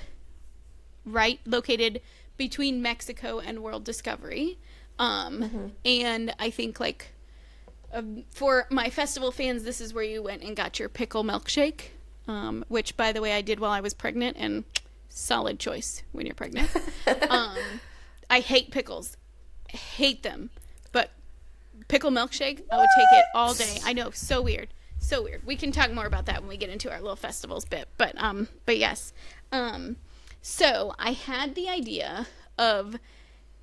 located between Mexico and World Discovery. Mm-hmm. And I think like for my festival fans, this is where you went and got your pickle milkshake, which by the way I did while I was pregnant, and solid choice when you're pregnant. I hate pickles, hate them, but pickle milkshake, I would take it all day. I know, so weird. We can talk more about that when we get into our little festivals bit, but yes. So I had the idea of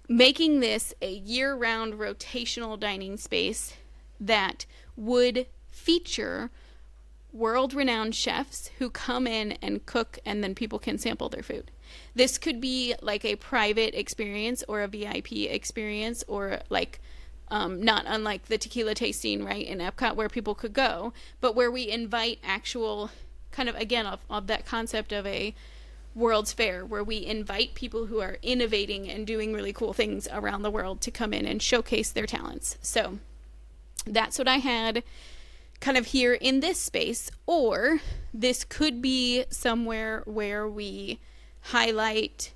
making this a year-round rotational dining space that would feature world-renowned chefs who come in and cook, and then people can sample their food. This could be like a private experience or a VIP experience, or like not unlike the tequila tasting right in Epcot where people could go, but where we invite actual kind of, again, of that concept of a World's Fair, where we invite people who are innovating and doing really cool things around the world to come in and showcase their talents. So that's what I had kind of here in this space. Or this could be somewhere where we highlight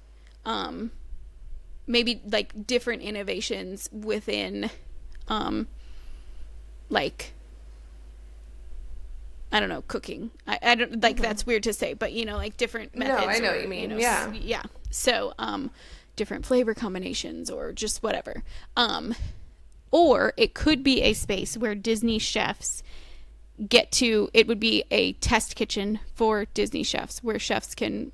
maybe like different innovations within like, I don't know, cooking. I don't like, mm-hmm. that's weird to say, but like different methods. No, I know what you mean. Yeah. Yeah. So, different flavor combinations or just whatever. Or it could be a space where Disney chefs it would be a test kitchen for Disney chefs, where chefs can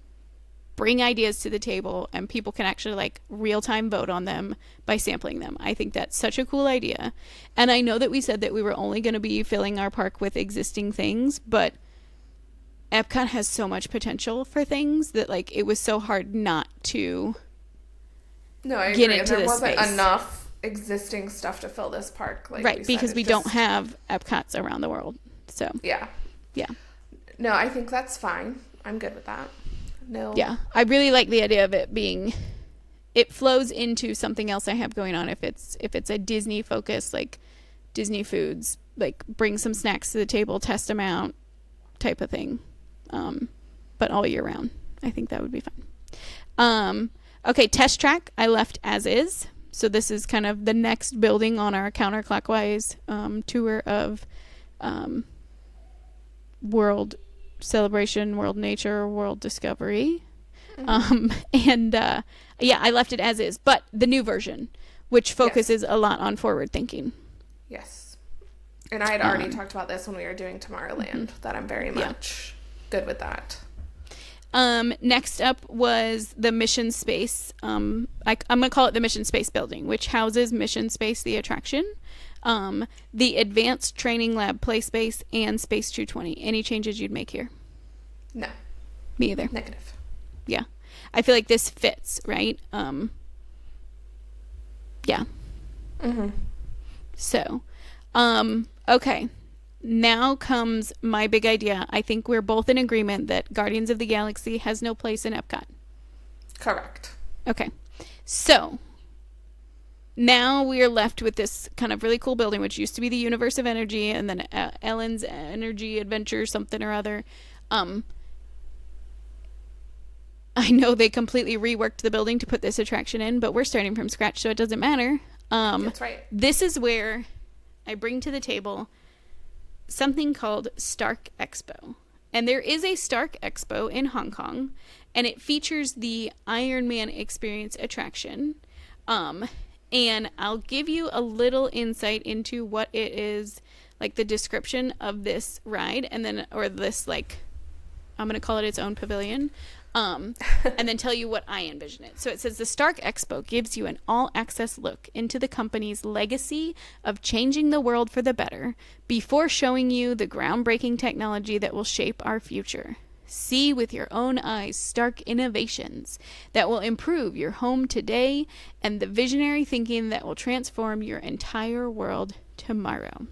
bring ideas to the table and people can actually like real-time vote on them by sampling them. I think that's such a cool idea. And I know that we said that we were only going to be filling our park with existing things, but Epcot has so much potential for things that like it was so hard not to get into this space. There wasn't enough existing stuff to fill this park. Like right, because we don't have Epcots around the world. So yeah. No, I think that's fine. I'm good with that. No. Yeah, I really like the idea of it flows into something else I have going on. If it's a Disney focus, like Disney foods, like bring some snacks to the table, test them out, type of thing. But all year round, I think that would be fun. Okay, test track I left as is. So this is kind of the next building on our counterclockwise tour of World Celebration, World Nature, World Discovery. Yeah, I left it as is, but the new version, which focuses a lot on forward thinking. Yes. And I had already talked about this when we were doing Tomorrowland, that I'm very much good with that. Next up was the Mission Space. I'm going to call it the Mission Space building, which houses Mission Space, the attraction, the Advanced Training Lab play space, and Space 220. Any changes you'd make here? No. Me either. Negative. Yeah. I feel like this fits, right? Yeah. Mm-hmm. So, okay. Now comes my big idea. I think we're both in agreement that Guardians of the Galaxy has no place in Epcot. Correct. Okay. So, now we are left with this kind of really cool building, which used to be the Universe of Energy, and then Ellen's Energy Adventure, something or other. I know they completely reworked the building to put this attraction in, but we're starting from scratch, so it doesn't matter. That's right. This is where I bring to the table something called Stark Expo. And there is a Stark Expo in Hong Kong, and it features the Iron Man Experience attraction. And I'll give you a little insight into what it is, like the description of this ride, and then, or this, like, I'm going to call it its own pavilion. And then tell you what I envision it. So it says the Stark Expo gives you an all-access look into the company's legacy of changing the world for the better before showing you the groundbreaking technology that will shape our future. See with your own eyes Stark innovations that will improve your home today and the visionary thinking that will transform your entire world tomorrow.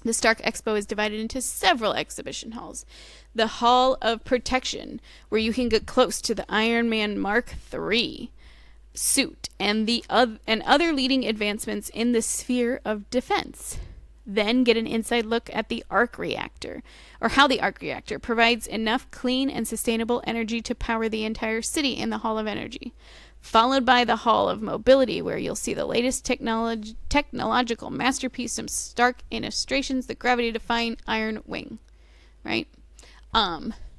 The Stark Expo is divided into several exhibition halls. The Hall of Protection, where you can get close to the Iron Man Mark III suit and other leading advancements in the sphere of defense. Then get an inside look at the arc reactor, or how the arc reactor provides enough clean and sustainable energy to power the entire city in the Hall of Energy. Followed by the Hall of Mobility, where you'll see the latest technological masterpiece from Stark illustrations, the gravity-defying Iron Wing, right?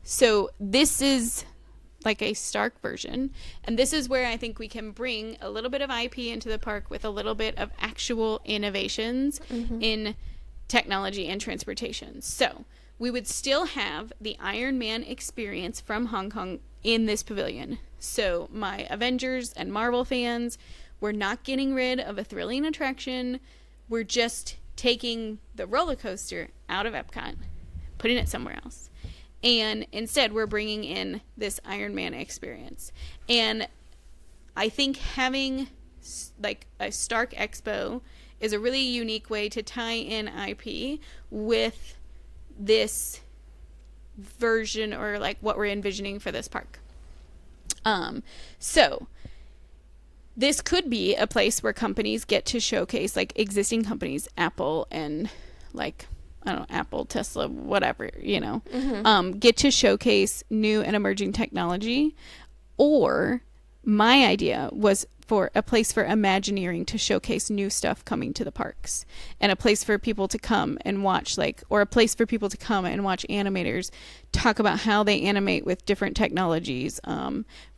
So this is like a Stark version, and this is where I think we can bring a little bit of IP into the park with a little bit of actual innovations in technology and transportation. So we would still have the Iron Man experience from Hong Kong in this pavilion. So my Avengers and Marvel fans, we're not getting rid of a thrilling attraction. We're just taking the roller coaster out of Epcot, putting it somewhere else. And instead, we're bringing in this Iron Man experience. And I think having like a Stark Expo is a really unique way to tie in IP with this version, or like what we're envisioning for this park. So this could be a place where companies get to showcase, like existing companies, Apple and like, I don't know, Apple, Tesla, whatever, you know, get to showcase new and emerging technology. Or my idea was for a place for Imagineering to showcase new stuff coming to the parks, and a place for people to come and watch, like, or a place for people to come and watch animators talk about how they animate with different technologies,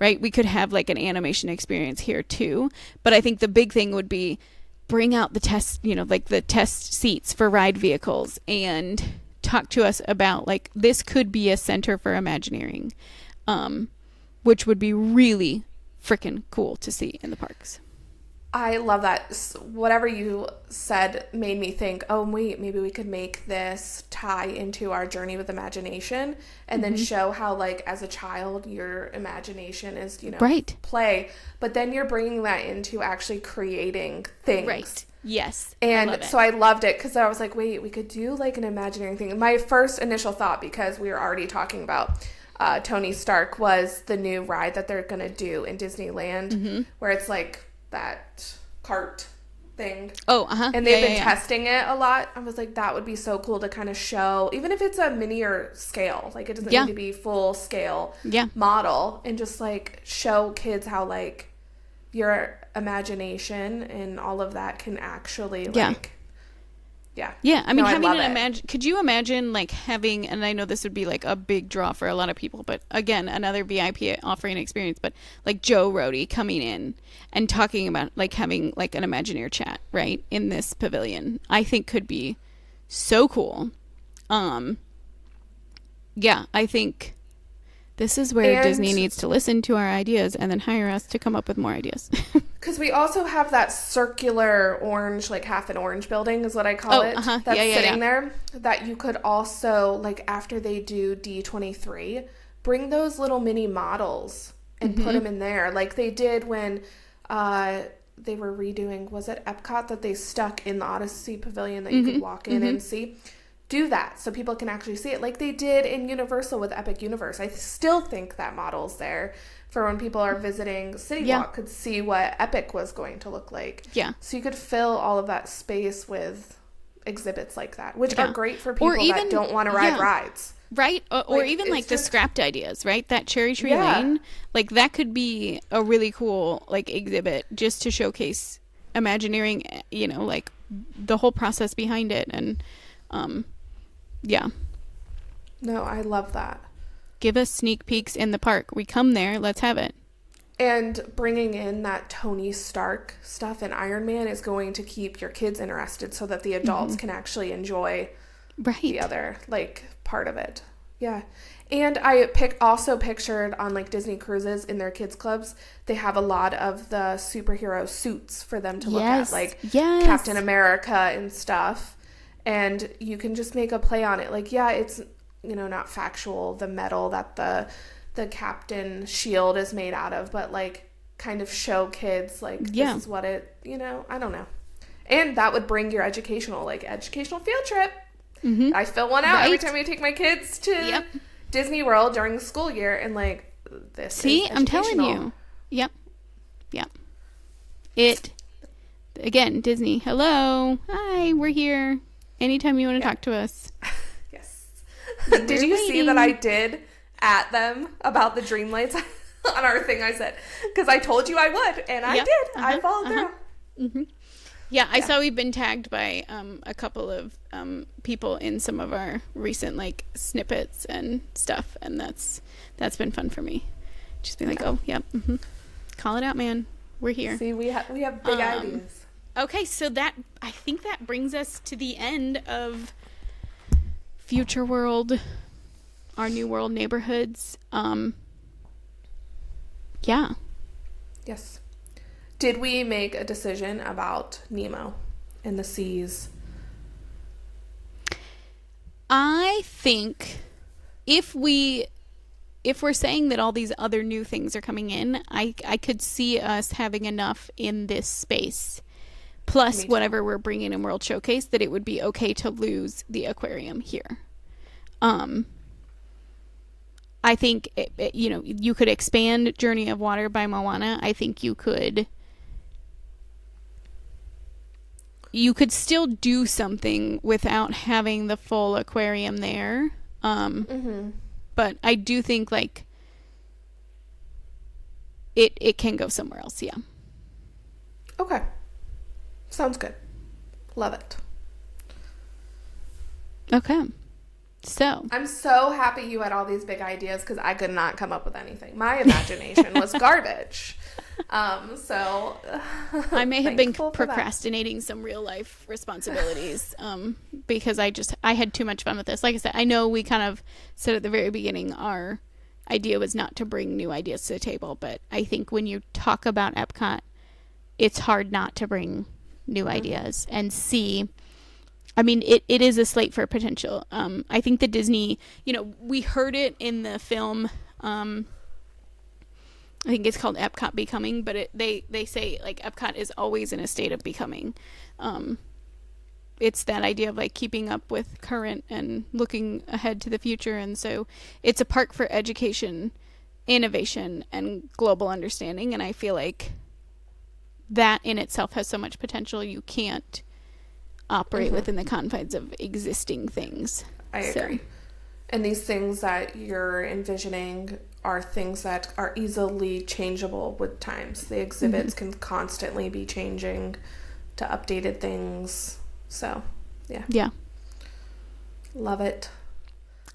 right? We could have like an animation experience here too, but I think the big thing would be bring out the test, you know, like the test seats for ride vehicles, and talk to us about, like, this could be a center for Imagineering, which would be really freaking cool to see in the parks. I love that. Whatever you said made me think, oh, wait, maybe we could make this tie into our journey with imagination, and then show how, like, as a child, your imagination is, you know, play. But then you're bringing that into actually creating things. Right. Yes. And so I loved it, because I was like, wait, we could do, like, an Imagineering thing. My first initial thought, because we were already talking about Tony Stark, was the new ride that they're going to do in Disneyland, where it's like that cart thing. And they've been testing it a lot. I was like, that would be so cool to kind of show, even if it's a minier scale, like, it doesn't need to be full scale model, and just like show kids how, like, your imagination and all of that can actually like Yeah, I mean, no, could you imagine like having, and I know this would be like a big draw for a lot of people, but again, another VIP offering experience, but like Joe Rohde coming in and talking about like having like an Imagineer chat, right, in this pavilion, I think could be so cool. Yeah, I think this is where Disney needs to listen to our ideas and then hire us to come up with more ideas. Because we also have that circular orange, like half an orange building is what I call it. That's sitting there. That you could also, like after they do D23, bring those little mini models and put them in there. Like they did when they were redoing, was it Epcot, that they stuck in the Odyssey Pavilion that you could walk in and see? Do that so people can actually see it, like they did in Universal with Epic Universe. I still think that model's there for when people are visiting City Walk could see what Epic was going to look like. Yeah. So you could fill all of that space with exhibits like that, which are great for people that don't want to ride rides. Right? Or like, even like the scrapped ideas, right? That Cherry Tree Lane, like that could be a really cool like exhibit just to showcase Imagineering, you know, like the whole process behind it. And no, I love that. Give us sneak peeks in the park. We come there, let's have it. And bringing in that Tony Stark stuff in Iron Man is going to keep your kids interested so that the adults can actually enjoy the other like part of it. Yeah. And I also pictured on like Disney cruises in their kids clubs, they have a lot of the superhero suits for them to look at, like Captain America and stuff. And you can just make a play on it. Like, it's, you know, not factual, the metal that the Captain shield is made out of, but like kind of show kids like this is what it, you know, I don't know. And that would bring your educational field trip. I fill one out every time I take my kids to Disney World during the school year, and like this. See, I'm telling you. Yep. It again, Disney. Hello, hi, we're here. Anytime you want to talk to us. Yes. Did you see that I did at them about the dream lights on our thing? I said, because I told you I would, and I did. I followed through. Yeah, I saw we've been tagged by a couple of people in some of our recent like snippets and stuff, and that's been fun for me. Just being like, call it out, man. We're here. See, we have big ideas. Okay, so I think that brings us to the end of Future World, our New World neighborhoods. Yes. Did we make a decision about Nemo and the seas? I think if we're saying that all these other new things are coming in, I could see us having enough in this space. Plus whatever we're bringing in World Showcase, that it would be okay to lose the aquarium here. I think, you know, you could expand Journey of Water by Moana. I think you could still do something without having the full aquarium there. But I do think, like, it can go somewhere else, Okay. Sounds good. Love it. Okay. So. I'm so happy you had all these big ideas because I could not come up with anything. My imagination was garbage. So. I may have been procrastinating some real life responsibilities because I had too much fun with this. Like I said, I know we kind of said at the very beginning our idea was not to bring new ideas to the table, but I think when you talk about Epcot, it's hard not to bring new ideas and see. I mean, it is a slate for potential. I think the Disney, you know, we heard it in the film. I think it's called Epcot Becoming, but they say like Epcot is always in a state of becoming. It's that idea of like keeping up with current and looking ahead to the future, and so it's a park for education, innovation, and global understanding. And I feel like that in itself has so much potential. You can't operate within the confines of existing things. I agree. And these things that you're envisioning are things that are easily changeable with times. The exhibits can constantly be changing to updated things. So Yeah. Love it.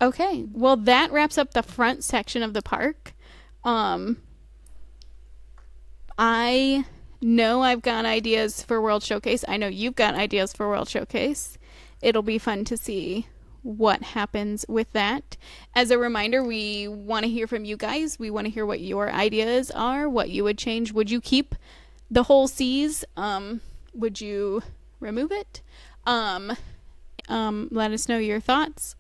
Okay. Well, that wraps up the front section of the park. I know I've got ideas for World Showcase. I know you've got ideas for World Showcase. It'll be fun to see what happens with that. As a reminder, we want to hear from you guys. We want to hear what your ideas are, what you would change. Would you keep the whole seas? Would you remove it? Let us know your thoughts.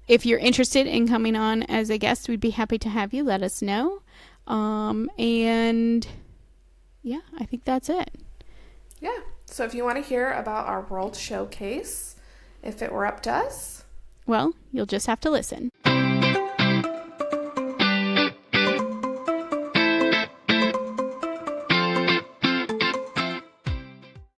If you're interested in coming on as a guest, we'd be happy to have you. Let us know. And yeah, I think that's it. Yeah. So if you want to hear about our World Showcase, if it were up to us, well, you'll just have to listen.